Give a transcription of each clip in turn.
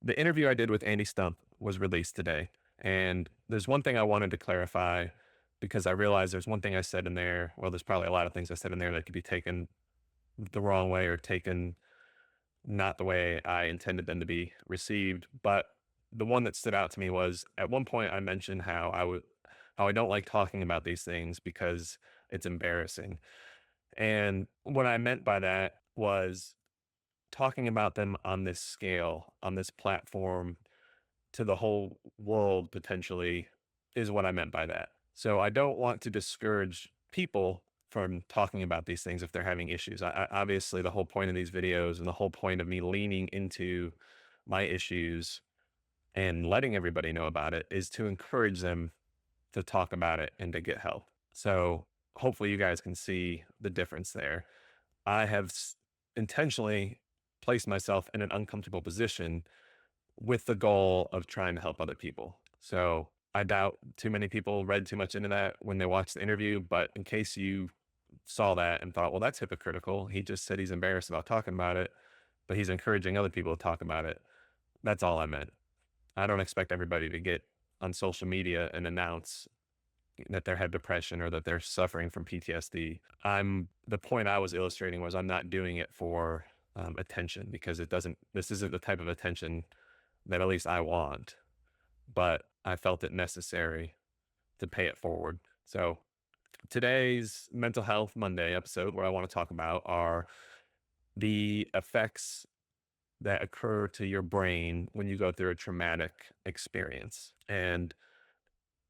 The interview I did with Andy Stump was released today. And there's one thing I wanted to clarify because I realized there's one thing I said in there. Well, there's probably a lot of things I said in there that could be taken the wrong way or taken not the way I intended them to be received. But the one that stood out to me was at one point I mentioned how I don't like talking about these things because it's embarrassing. And what I meant by that was talking about them on this scale, on this platform to the whole world potentially is what I meant by that. So I don't want to discourage people from talking about these things if they're having issues. Obviously, the whole point of these videos and the whole point of me leaning into my issues and letting everybody know about it is to encourage them to talk about it and to get help. So hopefully you guys can see the difference there. I have intentionally placed myself in an uncomfortable position with the goal of trying to help other people. So I doubt too many people read too much into that when they watched the interview, but in case you saw that and thought, well, that's hypocritical. He just said he's embarrassed about talking about it, but he's encouraging other people to talk about it. That's all I meant. I don't expect everybody to get on social media and announce that they have depression or that they're suffering from PTSD. The point I was illustrating was I'm not doing it for attention because this isn't the type of attention that at least I want, but I felt it necessary to pay it forward. So today's Mental Health Monday episode, what I want to talk about are the effects that occur to your brain when you go through a traumatic experience. And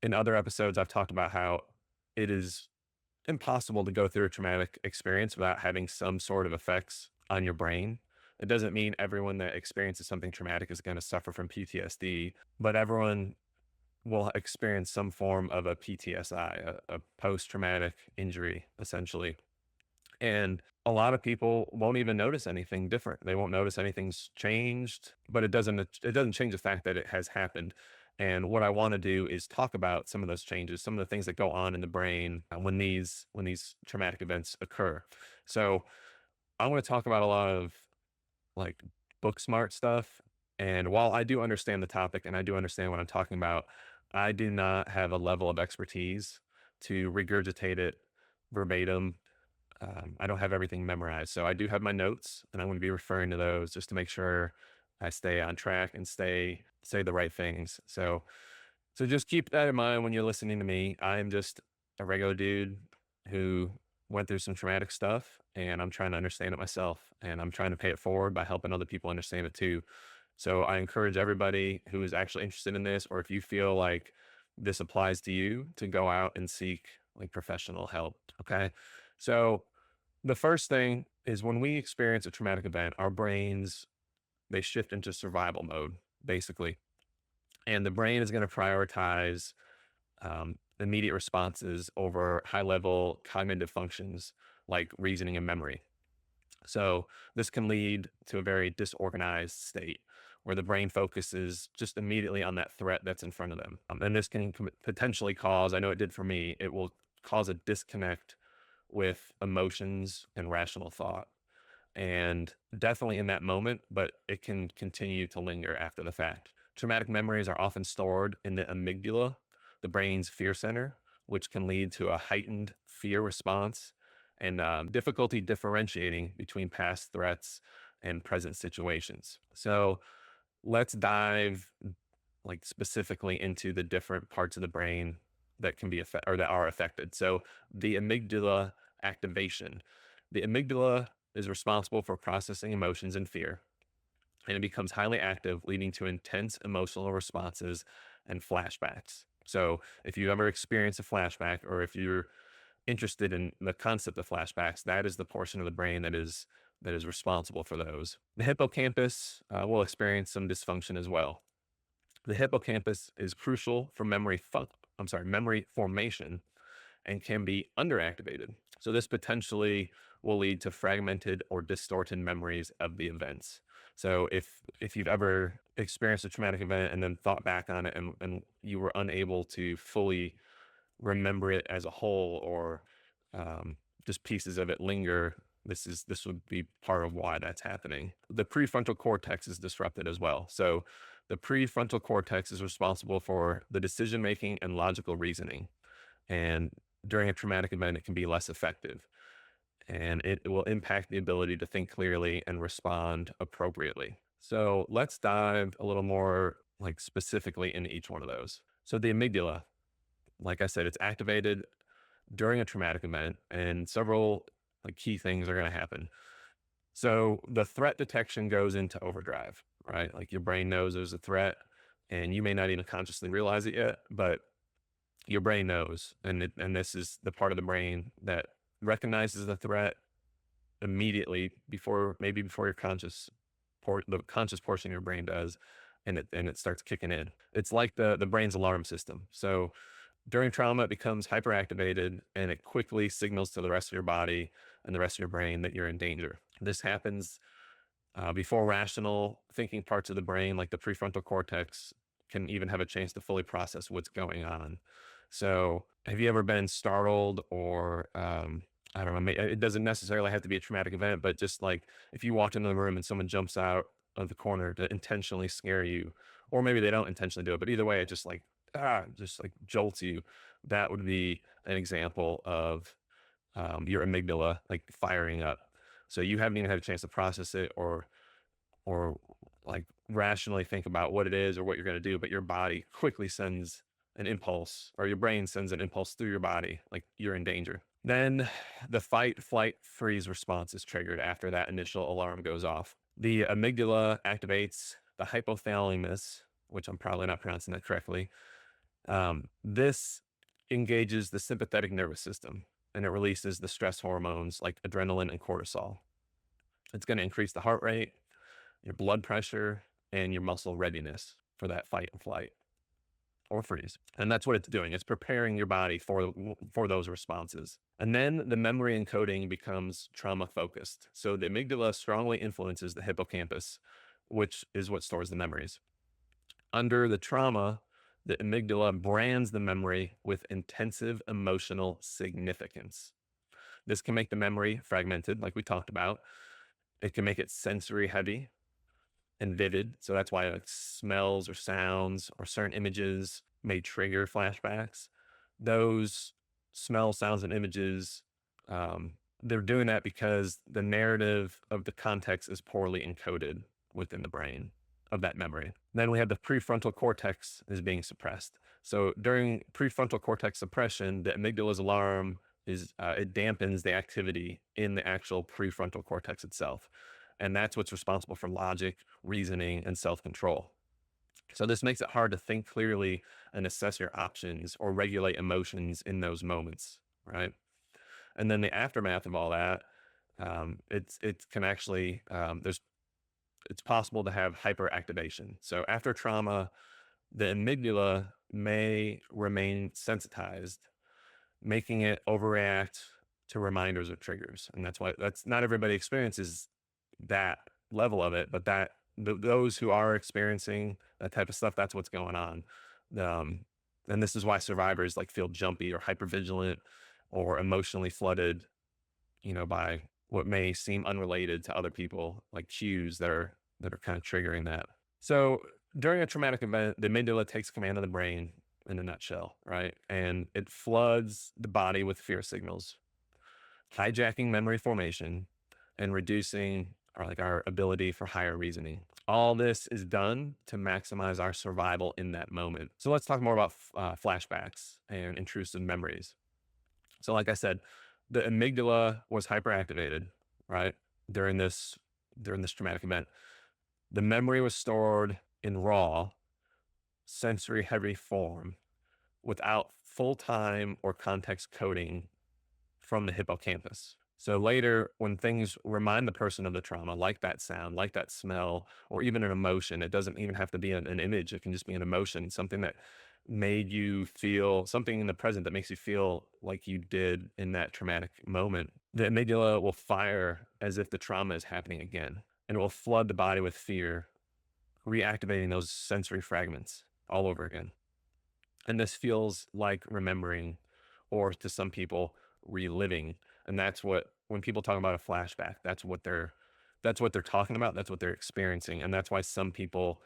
in other episodes, I've talked about how it is impossible to go through a traumatic experience without having some sort of effects on your brain. It doesn't mean everyone that experiences something traumatic is going to suffer from PTSD, but everyone will experience some form of a PTSI, a post-traumatic injury, essentially. And a lot of people won't even notice anything different. They won't notice anything's changed, but it doesn't change the fact that it has happened. And what I want to do is talk about some of those changes, some of the things that go on in the brain when these traumatic events occur. So I want to talk about a lot of like book smart stuff. And while I do understand the topic and I do understand what I'm talking about, I do not have a level of expertise to regurgitate it verbatim. I don't have everything memorized. So I do have my notes and I'm going to be referring to those just to make sure I stay on track and say the right things. So just keep that in mind when you're listening to me. I'm just a regular dude who went through some traumatic stuff and I'm trying to understand it myself and I'm trying to pay it forward by helping other people understand it too. So I encourage everybody who is actually interested in this, or if you feel like this applies to you, to go out and seek like professional help. Okay. So the first thing is when we experience a traumatic event, our brains, they shift into survival mode, basically. And the brain is going to prioritize immediate responses over high level cognitive functions like reasoning and memory. So this can lead to a very disorganized state where the brain focuses just immediately on that threat that's in front of them. And this can potentially cause, I know it did for me, it will cause a disconnect with emotions and rational thought. And definitely in that moment, but it can continue to linger after the fact. Traumatic memories are often stored in the amygdala, the brain's fear center, which can lead to a heightened fear response and difficulty differentiating between past threats and present situations. So let's dive like specifically into the different parts of the brain that can be or that are affected. So the amygdala activation. The amygdala is responsible for processing emotions and fear, and it becomes highly active, leading to intense emotional responses and flashbacks. So if you ever experience a flashback, or if you're interested in the concept of flashbacks, that is the portion of the brain that is responsible for those. The hippocampus will experience some dysfunction as well. The hippocampus is crucial for memory formation and can be underactivated. So this potentially will lead to fragmented or distorted memories of the events. So if you've ever experienced a traumatic event and then thought back on it and you were unable to fully remember it as a whole, or just pieces of it linger, This would be part of why that's happening. The prefrontal cortex is disrupted as well. So the prefrontal cortex is responsible for the decision making and logical reasoning. And during a traumatic event, it can be less effective, and it will impact the ability to think clearly and respond appropriately. So let's dive a little more like specifically into each one of those. So the amygdala, like I said, it's activated during a traumatic event, and several like key things are going to happen. So the threat detection goes into overdrive, right? Like your brain knows there's a threat, and you may not even consciously realize it yet, but your brain knows, and this is the part of the brain that recognizes the threat immediately before your the conscious portion of your brain does, and it starts kicking in. It's like the brain's alarm system. So during trauma, it becomes hyperactivated, and it quickly signals to the rest of your body and the rest of your brain that you're in danger. This happens before rational thinking parts of the brain, like the prefrontal cortex, can even have a chance to fully process what's going on. So, have you ever been startled or, I don't know, it doesn't necessarily have to be a traumatic event, but just like if you walked into the room and someone jumps out of the corner to intentionally scare you, or maybe they don't intentionally do it, but either way, it just like jolts you. That would be an example of your amygdala like firing up. So you haven't even had a chance to process it or like rationally think about what it is or what you're going to do, but your body quickly sends an impulse, or your brain sends an impulse through your body, like you're in danger. Then the fight, flight, freeze response is triggered after that initial alarm goes off. The amygdala activates the hypothalamus, which I'm probably not pronouncing that correctly. This engages the sympathetic nervous system, and it releases the stress hormones like adrenaline and cortisol. It's going to increase the heart rate, your blood pressure, and your muscle readiness for that fight and flight or freeze. And that's what it's doing. It's preparing your body for those responses. And then the memory encoding becomes trauma focused. So the amygdala strongly influences the hippocampus, which is what stores the memories. Under the trauma, the amygdala brands the memory with intensive emotional significance. This can make the memory fragmented, like we talked about. It can make it sensory heavy and vivid. So that's why like smells or sounds or certain images may trigger flashbacks. Those smells, sounds, and images, they're doing that because the narrative of the context is poorly encoded within the brain of that memory. Then we have the prefrontal cortex is being suppressed. So during prefrontal cortex suppression, the amygdala's alarm it dampens the activity in the actual prefrontal cortex itself. And that's what's responsible for logic, reasoning, and self-control. So this makes it hard to think clearly and assess your options or regulate emotions in those moments, right? And then the aftermath of all that, it can actually it's possible to have hyperactivation. So after trauma, the amygdala may remain sensitized, making it overreact to reminders or triggers. And that's not everybody experiences that level of it, but those who are experiencing that type of stuff, that's what's going on. And this is why survivors like feel jumpy or hypervigilant or emotionally flooded, by what may seem unrelated to other people, like cues that are kind of triggering that. So during a traumatic event, the amygdala takes command of the brain in a nutshell, right? And it floods the body with fear signals, hijacking memory formation and reducing our ability for higher reasoning. All this is done to maximize our survival in that moment. So let's talk more about flashbacks and intrusive memories. So like I said, the amygdala was hyperactivated, right? During this traumatic event. The memory was stored in raw, sensory heavy form without full time or context coding from the hippocampus. So later, when things remind the person of the trauma, like that sound, like that smell, or even an emotion, it doesn't even have to be an image. It can just be an emotion, something that made you feel something in the present that makes you feel like you did in that traumatic moment. The amygdala will fire as if the trauma is happening again, and it will flood the body with fear, reactivating those sensory fragments all over again. And this feels like remembering, or to some people, reliving. And that's what when people talk about a flashback, that's what they're talking about. That's what they're experiencing, and that's why some people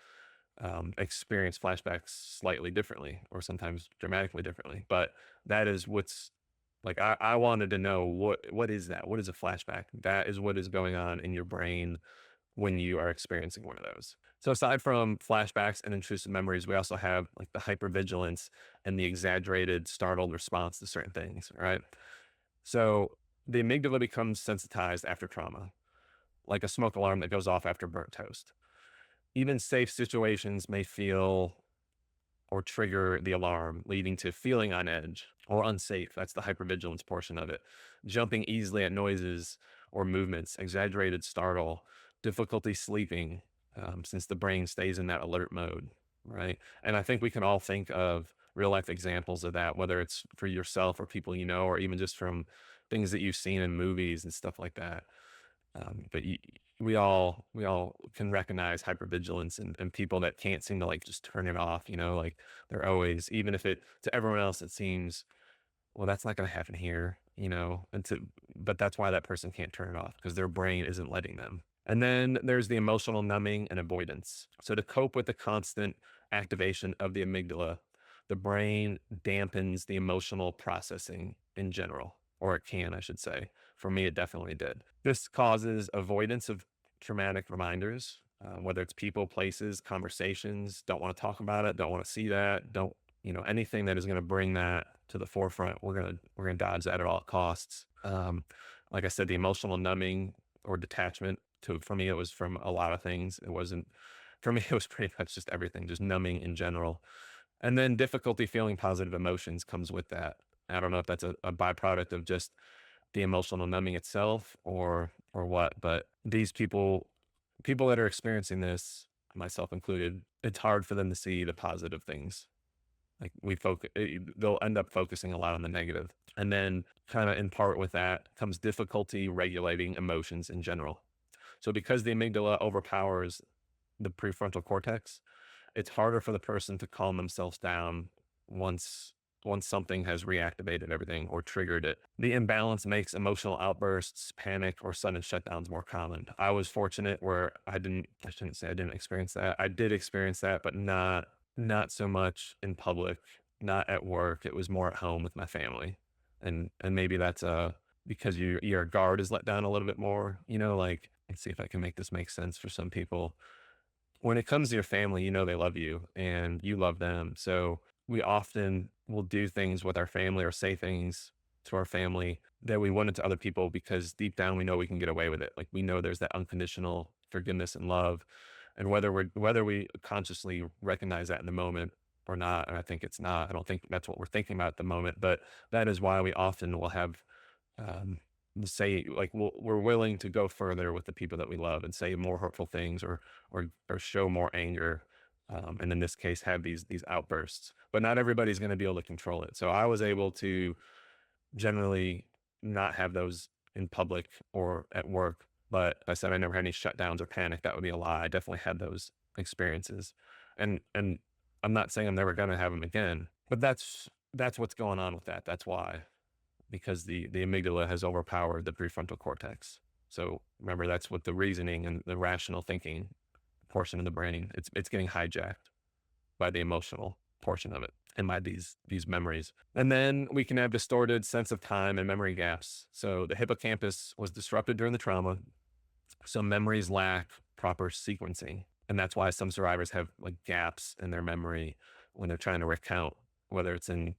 experience flashbacks slightly differently, or sometimes dramatically differently. But that is what's like. I wanted to know what is that? What is a flashback? That is what is going on in your brain when you are experiencing one of those. So aside from flashbacks and intrusive memories, we also have like the hypervigilance and the exaggerated startled response to certain things, right? So the amygdala becomes sensitized after trauma, like a smoke alarm that goes off after burnt toast. Even safe situations may feel or trigger the alarm, leading to feeling on edge or unsafe. That's the hypervigilance portion of it. Jumping easily at noises or movements, exaggerated startle, difficulty sleeping, since the brain stays in that alert mode, right? And I think we can all think of real life examples of that, whether it's for yourself or people you know, or even just from things that you've seen in movies and stuff like that. But we all can recognize hypervigilance and people that can't seem to like just turn it off. Like they're always, even if it to everyone else it seems, well, that's not going to happen here. But that's why that person can't turn it off, because their brain isn't letting them. And then there's the emotional numbing and avoidance. So to cope with the constant activation of the amygdala, the brain dampens the emotional processing in general, or it can, I should say. For me, it definitely did. This causes avoidance of traumatic reminders, whether it's people, places, conversations, don't want to talk about it, don't want to see that, don't, anything that is going to bring that to the forefront, we're gonna dodge that at all costs. Like I said, the emotional numbing or detachment for me, it was from a lot of things. It wasn't for me, it was pretty much just everything, just numbing in general. And then difficulty feeling positive emotions comes with that. I don't know if that's a byproduct of just the emotional numbing itself or what, but these people that are experiencing this, myself included, it's hard for them to see the positive things. Like they'll end up focusing a lot on the negative. And then kind of in part with that comes difficulty regulating emotions in general. So because the amygdala overpowers the prefrontal cortex, it's harder for the person to calm themselves down once once something has reactivated everything or triggered it. The imbalance makes emotional outbursts, panic, or sudden shutdowns more common. I was fortunate where I shouldn't say I didn't experience that. I did experience that, but not so much in public, not at work. It was more at home with my family. And maybe that's because your guard is let down a little bit more, like, let's see if I can make this make sense for some people. When it comes to your family, they love you and you love them. So we often will do things with our family or say things to our family that we wouldn't to other people, because deep down we know we can get away with it. Like we know there's that unconditional forgiveness and love. And whether we consciously recognize that in the moment or not, and I think it's not, I don't think that's what we're thinking about at the moment, but that is why we often will have um, say like we're willing to go further with the people that we love and say more hurtful things or show more anger, and in this case have these outbursts. But not everybody's going to be able to control it. So I was able to generally not have those in public or at work. But I said I never had any shutdowns or panic. That would be a lie. I definitely had those experiences, and I'm not saying I'm never going to have them again. But that's what's going on with that. That's why, because the amygdala has overpowered the prefrontal cortex. So remember, that's what the reasoning and the rational thinking portion of the brain, it's getting hijacked by the emotional portion of it and by these memories. And then we can have distorted sense of time and memory gaps. So the hippocampus was disrupted during the trauma. Some memories lack proper sequencing. And that's why some survivors have like gaps in their memory when they're trying to recount, whether it's in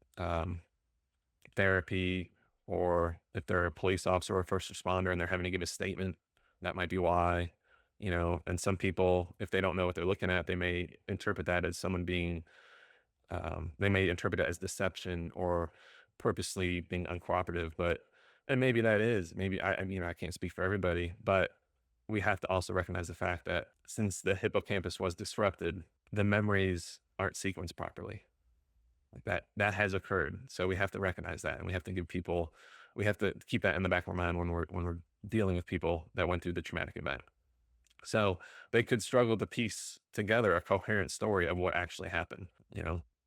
therapy, or if they're a police officer or a first responder and they're having to give a statement, that might be why. And some people, if they don't know what they're looking at, they may interpret that as someone being, they may interpret it as deception or purposely being uncooperative. And maybe that is, maybe, I mean, I can't speak for everybody, but we have to also recognize the fact that since the hippocampus was disrupted, the memories aren't sequenced properly. Like that has occurred. So we have to recognize that, and we have to keep that in the back of our mind when we're dealing with people that went through the traumatic event. So they could struggle to piece together a coherent story of what actually happened.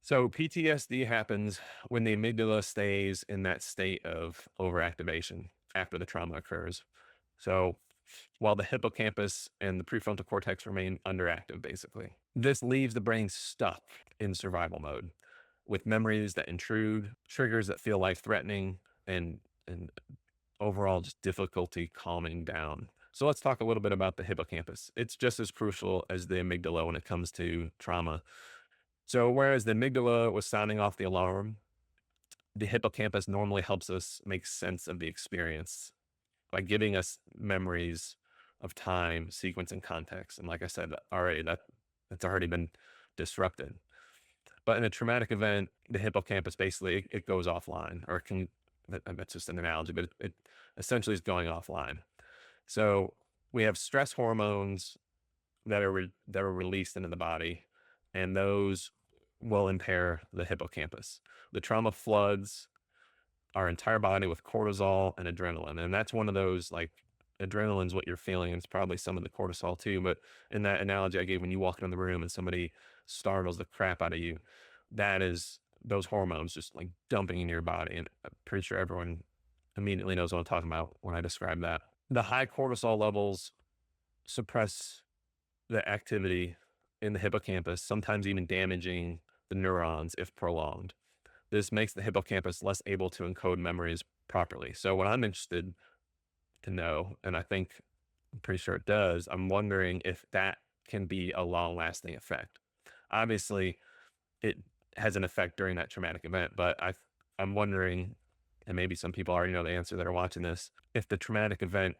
So PTSD happens when the amygdala stays in that state of overactivation. after the trauma occurs. So while the hippocampus and the prefrontal cortex remain underactive, basically. This leaves the brain stuck in survival mode with memories that intrude, triggers that feel life threatening, and overall just difficulty calming down. So let's talk a little bit about the hippocampus. It's just as crucial as the amygdala when it comes to trauma. So whereas the amygdala was sounding off the alarm, the hippocampus normally helps us make sense of the experience by giving us memories of time, sequence, and context. And like I said already, that's already been disrupted. But in a traumatic event, the hippocampus basically it goes offline, or it can. That's just an analogy, but it essentially is going offline. So we have stress hormones that are released into the body, and those will impair the hippocampus. The trauma floods our entire body with cortisol and adrenaline. And that's one of those like adrenaline's what you're feeling. And it's probably some of the cortisol too. But in that analogy I gave, when you walk in the room and somebody startles the crap out of you, that is those hormones just like dumping in your body. And I'm pretty sure everyone immediately knows what I'm talking about when I describe that. The high cortisol levels suppress the activity in the hippocampus, sometimes even damaging the neurons if prolonged. This makes the hippocampus less able to encode memories properly. So what I'm interested to know, and I'm pretty sure it does, I'm wondering if that can be a long lasting effect. Obviously, it has an effect during that traumatic event, but I'm wondering, and maybe some people already know the answer that are watching this, if the traumatic event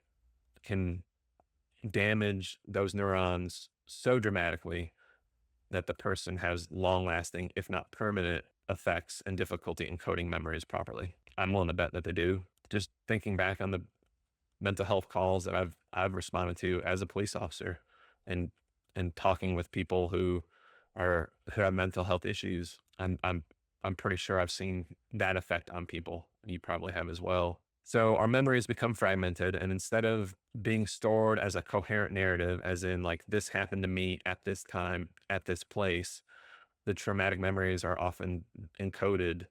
can damage those neurons so dramatically that the person has long lasting, if not permanent, effects and difficulty encoding memories properly. I'm willing to bet that they do. Just thinking back on the mental health calls that I've responded to as a police officer, and talking with people who have mental health issues, I'm pretty sure I've seen that effect on people. You probably have as well. So our memories become fragmented, and instead of being stored as a coherent narrative, as in like this happened to me at this time, at this place, the traumatic memories are often encoded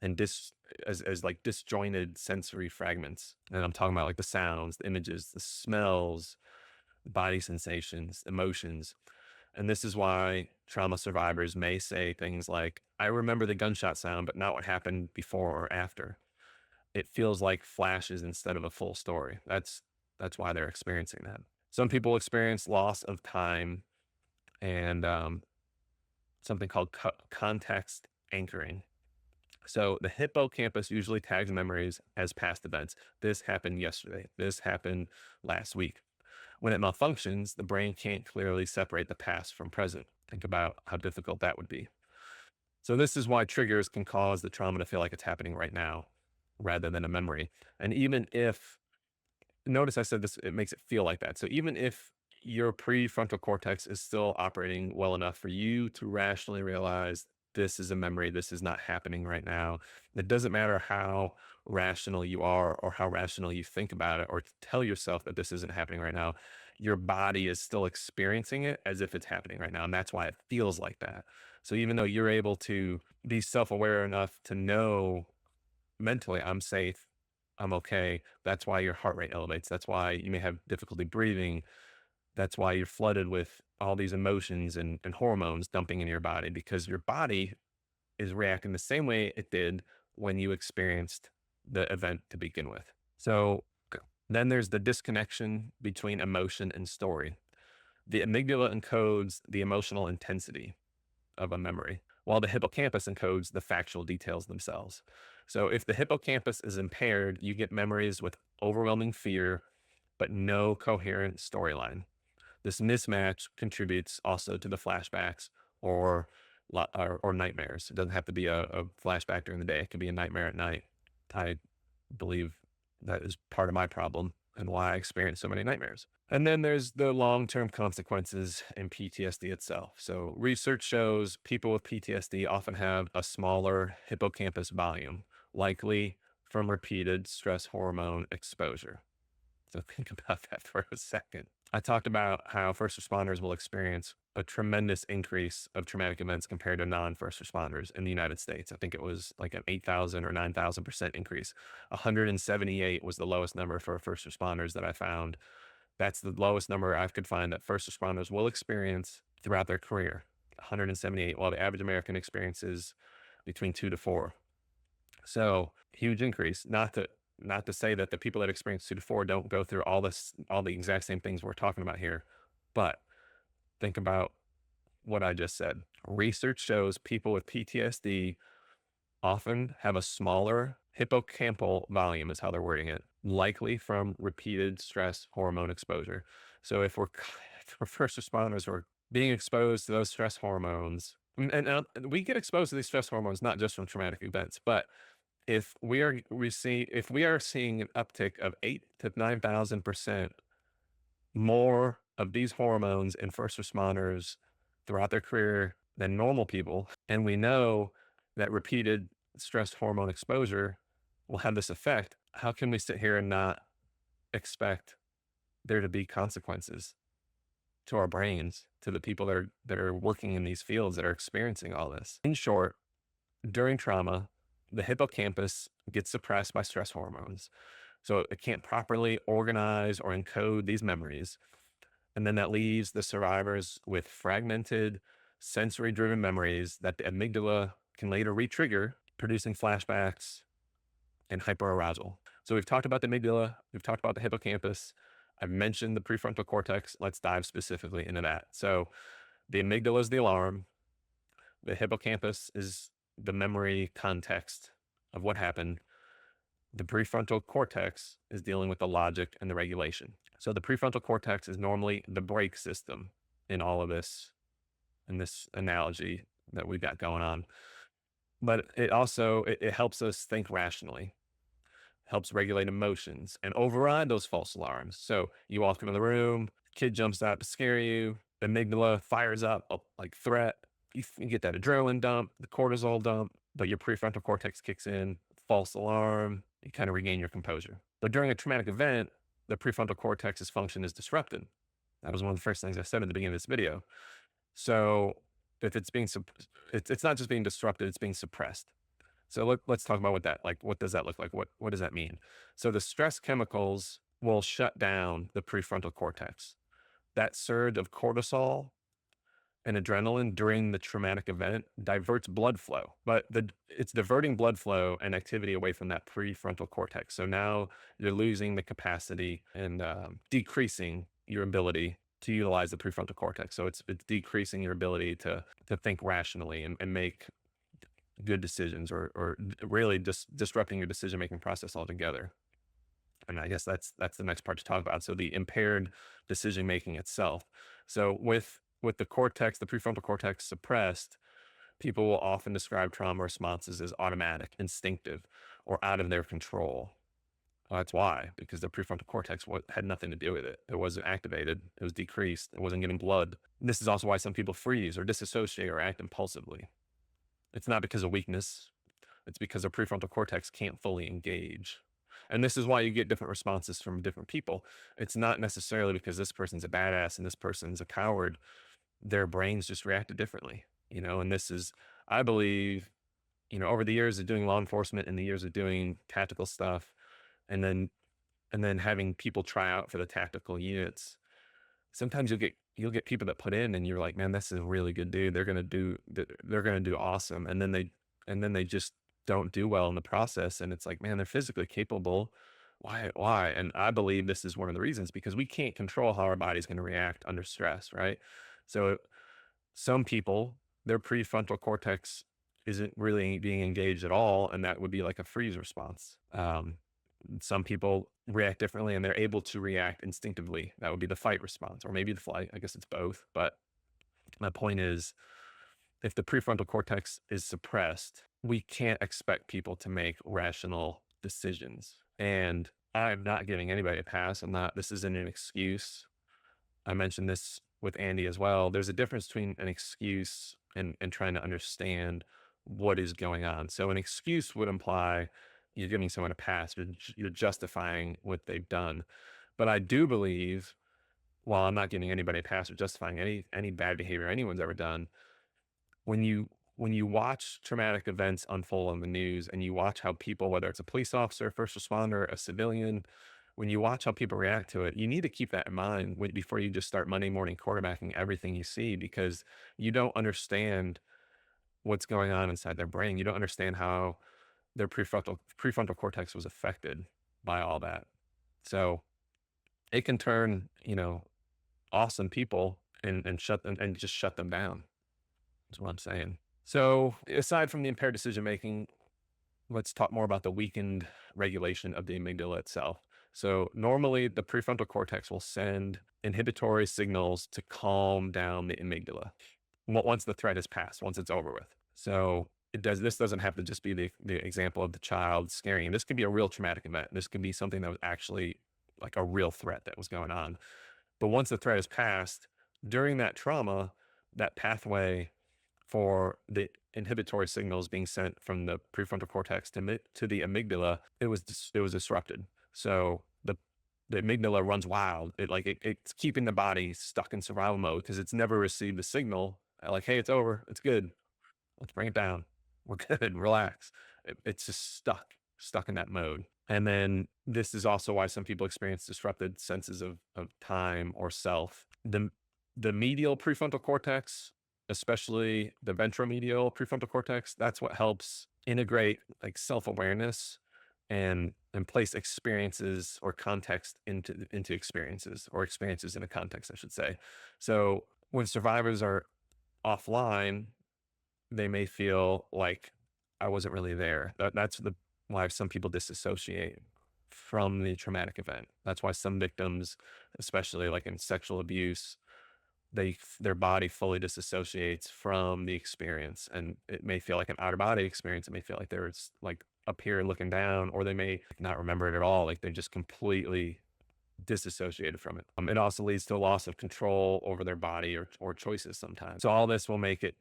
and as like disjointed sensory fragments. And I'm talking about like the sounds, the images, the smells, body sensations, emotions. And this is why trauma survivors may say things like, I remember the gunshot sound, but not what happened before or after. It feels like flashes instead of a full story. That's why they're experiencing that. Some people experience loss of time and something called context anchoring. So the hippocampus usually tags memories as past events. This happened yesterday. This happened last week. When it malfunctions, the brain can't clearly separate the past from present. Think about how difficult that would be. So this is why triggers can cause the trauma to feel like it's happening right now rather than a memory. And even if, notice I said this, it makes it feel like that. So even if your prefrontal cortex is still operating well enough for you to rationally realize this is a memory, this is not happening right now. It doesn't matter how rational you are or how rational you think about it or tell yourself that this isn't happening right now. Your body is still experiencing it as if it's happening right now. And that's why it feels like that. So even though you're able to be self aware enough to know mentally, I'm safe, I'm okay, that's why your heart rate elevates. That's why you may have difficulty breathing. That's why you're flooded with all these emotions and hormones dumping in your body, because your body is reacting the same way it did when you experienced the event to begin with. So then there's the disconnection between emotion and story. The amygdala encodes the emotional intensity of a memory, while the hippocampus encodes the factual details themselves. So if the hippocampus is impaired, you get memories with overwhelming fear, but no coherent storyline. This mismatch contributes also to the flashbacks or or nightmares. It doesn't have to be a flashback during the day. It could be a nightmare at night. I believe that is part of my problem and why I experience so many nightmares. And then there's the long-term consequences in PTSD itself. So research shows people with PTSD often have a smaller hippocampus volume, likely from repeated stress hormone exposure. So think about that for a second. I talked about how first responders will experience a tremendous increase of traumatic events compared to non-first responders in the United States. I think it was like an 8,000 or 9,000% increase. 178 was the lowest number for first responders that I found. That's the lowest number I could find that first responders will experience throughout their career. 178, while the average American experiences between 2 to 4. So huge increase. Not to say that the people that experience 2 to 4 don't go through all the exact same things we're talking about here, but think about what I just said. Research shows people with PTSD often have a smaller hippocampal volume, is how they're wording it, likely from repeated stress hormone exposure. So if we're for first responders who are being exposed to those stress hormones, and we get exposed to these stress hormones not just from traumatic events, but if we are seeing an uptick of 8 to 9,000% more of these hormones in first responders throughout their career than normal people, and we know that repeated stress hormone exposure will have this effect, how can we sit here and not expect there to be consequences to our brains, to the people that are working in these fields that are experiencing all this? In short, during trauma, the hippocampus gets suppressed by stress hormones. So it can't properly organize or encode these memories. And then that leaves the survivors with fragmented, sensory driven memories that the amygdala can later re-trigger, producing flashbacks and hyperarousal. So we've talked about the amygdala, we've talked about the hippocampus, I've mentioned the prefrontal cortex. Let's dive specifically into that. So the amygdala is the alarm, the hippocampus is the memory context of what happened. The prefrontal cortex is dealing with the logic and the regulation. So the prefrontal cortex is normally the brake system in all of this, in this analogy that we've got going on. But it helps us think rationally, helps regulate emotions and override those false alarms. So you walk into the room, kid jumps out to scare you, the amygdala fires up like threat. You get that adrenaline dump, the cortisol dump, but your prefrontal cortex kicks in, false alarm, you kind of regain your composure. But during a traumatic event, the prefrontal cortex's function is disrupted. That was one of the first things I said at the beginning of this video. So if it's it's not just being disrupted, it's being suppressed. So let's talk about what does that look like? What does that mean? So the stress chemicals will shut down the prefrontal cortex. That surge of cortisol and adrenaline during the traumatic event diverts blood flow, but it's diverting blood flow and activity away from that prefrontal cortex. So now you're losing the capacity and decreasing your ability to utilize the prefrontal cortex. So it's decreasing your ability to think rationally and make good decisions, or really just disrupting your decision making process altogether. And I guess that's the next part to talk about. So the impaired decision making itself. So with the cortex, the prefrontal cortex suppressed, people will often describe trauma responses as automatic, instinctive, or out of their control. Well, that's why, because the prefrontal cortex had nothing to do with it. It wasn't activated. It was decreased. It wasn't getting blood. And this is also why some people freeze or disassociate or act impulsively. It's not because of weakness. It's because their prefrontal cortex can't fully engage. And this is why you get different responses from different people. It's not necessarily because this person's a badass and this person's a coward. Their brains just reacted differently, and this is, I believe, over the years of doing law enforcement and the years of doing tactical stuff, and then having people try out for the tactical units. Sometimes you'll get people that put in and you're like, man, this is a really good dude. They're gonna do awesome. And then they just don't do well in the process. And it's like, man, they're physically capable. Why? And I believe this is one of the reasons, because we can't control how our body's going to react under stress, right? So some people, their prefrontal cortex isn't really being engaged at all, and that would be like a freeze response. Some people react differently and they're able to react instinctively. That would be the fight response, or maybe the flight. I guess it's both. But my point is, if the prefrontal cortex is suppressed, we can't expect people to make rational decisions. And I'm not giving anybody a pass. This isn't an excuse. I mentioned this with Andy as well. There's a difference between an excuse and trying to understand what is going on. So an excuse would imply you're giving someone a pass, you're justifying what they've done. But I do believe while I'm not giving anybody a pass or justifying any bad behavior anyone's ever done, when you watch traumatic events unfold on the news and you watch how people, whether it's a police officer, first responder, a civilian, when you watch how people react to it, you need to keep that in mind before you just start Monday morning quarterbacking everything you see, because you don't understand what's going on inside their brain. You don't understand how their prefrontal cortex was affected by all that. So it can turn, awesome people and shut them and just shut them down. That's what I'm saying. So aside from the impaired decision making, let's talk more about the weakened regulation of the amygdala itself. So normally the prefrontal cortex will send inhibitory signals to calm down the amygdala once the threat is passed, once it's over with. So this doesn't have to just be the example of the child scaring. This could be a real traumatic event. This could be something that was actually like a real threat that was going on. But once the threat is passed, during that trauma, that pathway for the inhibitory signals being sent from the prefrontal cortex to the amygdala, it was disrupted. So the amygdala runs wild. It's keeping the body stuck in survival mode because it's never received the signal like, hey, it's over, it's good, let's bring it down, we're good, relax. It's just stuck in that mode. And then this is also why some people experience disrupted senses of time or self. The medial prefrontal cortex, especially the ventromedial prefrontal cortex, that's what helps integrate like self-awareness and place experiences or context into experiences, or experiences in a context, I should say. So when survivors are offline, they may feel like I wasn't really there. That's why some people disassociate from the traumatic event. That's why some victims, especially like in sexual abuse, their body fully disassociates from the experience, and it may feel like an out of body experience. It may feel like they're like up here looking down, or they may not remember it at all. Like they just completely disassociated from it. It also leads to a loss of control over their body or choices sometimes. So all this will make it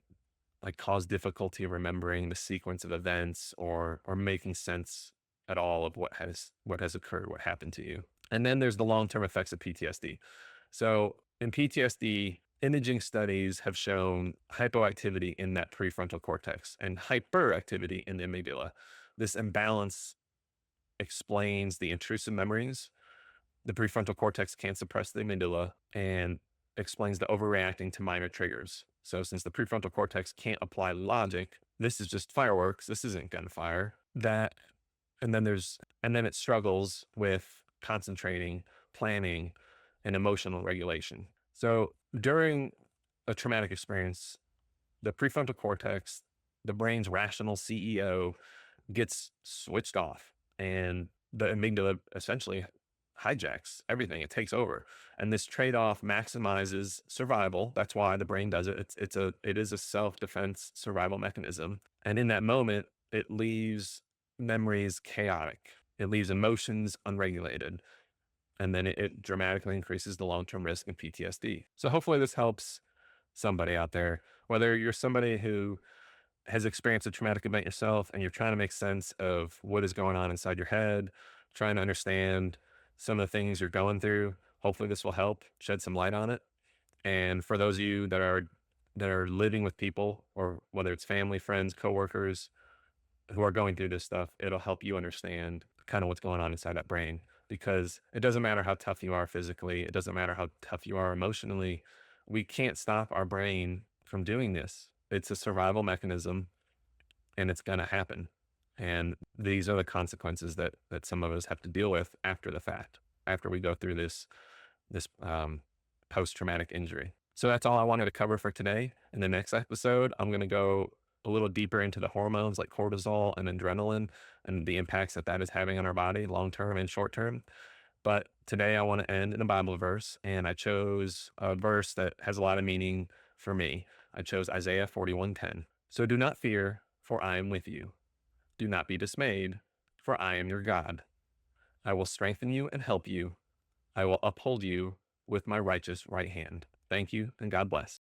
like cause difficulty remembering the sequence of events or making sense at all of what has occurred, what happened to you. And then there's the long-term effects of PTSD. So in PTSD, imaging studies have shown hypoactivity in that prefrontal cortex and hyperactivity in the amygdala. This imbalance explains the intrusive memories. The prefrontal cortex can't suppress the amygdala, and explains the overreacting to minor triggers. So since the prefrontal cortex can't apply logic, this is just fireworks, this isn't gunfire. And then it struggles with concentrating, planning, and emotional regulation. So during a traumatic experience, the prefrontal cortex, the brain's rational CEO, gets switched off, and the amygdala essentially hijacks everything. It takes over. And this trade-off maximizes survival. That's why the brain does it. It is a self-defense survival mechanism. And in that moment, it leaves memories chaotic. It leaves emotions unregulated. And then it dramatically increases the long-term risk of PTSD. So hopefully this helps somebody out there, whether you're somebody who has experienced a traumatic event yourself and you're trying to make sense of what is going on inside your head, trying to understand some of the things you're going through. Hopefully this will help shed some light on it. And for those of you that are living with people, or whether it's family, friends, coworkers who are going through this stuff, it'll help you understand kind of what's going on inside that brain, because it doesn't matter how tough you are physically. It doesn't matter how tough you are emotionally. We can't stop our brain from doing this. It's a survival mechanism, and it's going to happen. And these are the consequences that some of us have to deal with after the fact, after we go through this post-traumatic injury. So that's all I wanted to cover for today. In the next episode, I'm going to go a little deeper into the hormones like cortisol and adrenaline and the impacts that is having on our body, long-term and short-term. But today I want to end in a Bible verse, and I chose a verse that has a lot of meaning for me. I chose Isaiah 41:10. So do not fear, for I am with you. Do not be dismayed, for I am your God. I will strengthen you and help you. I will uphold you with my righteous right hand. Thank you, and God bless.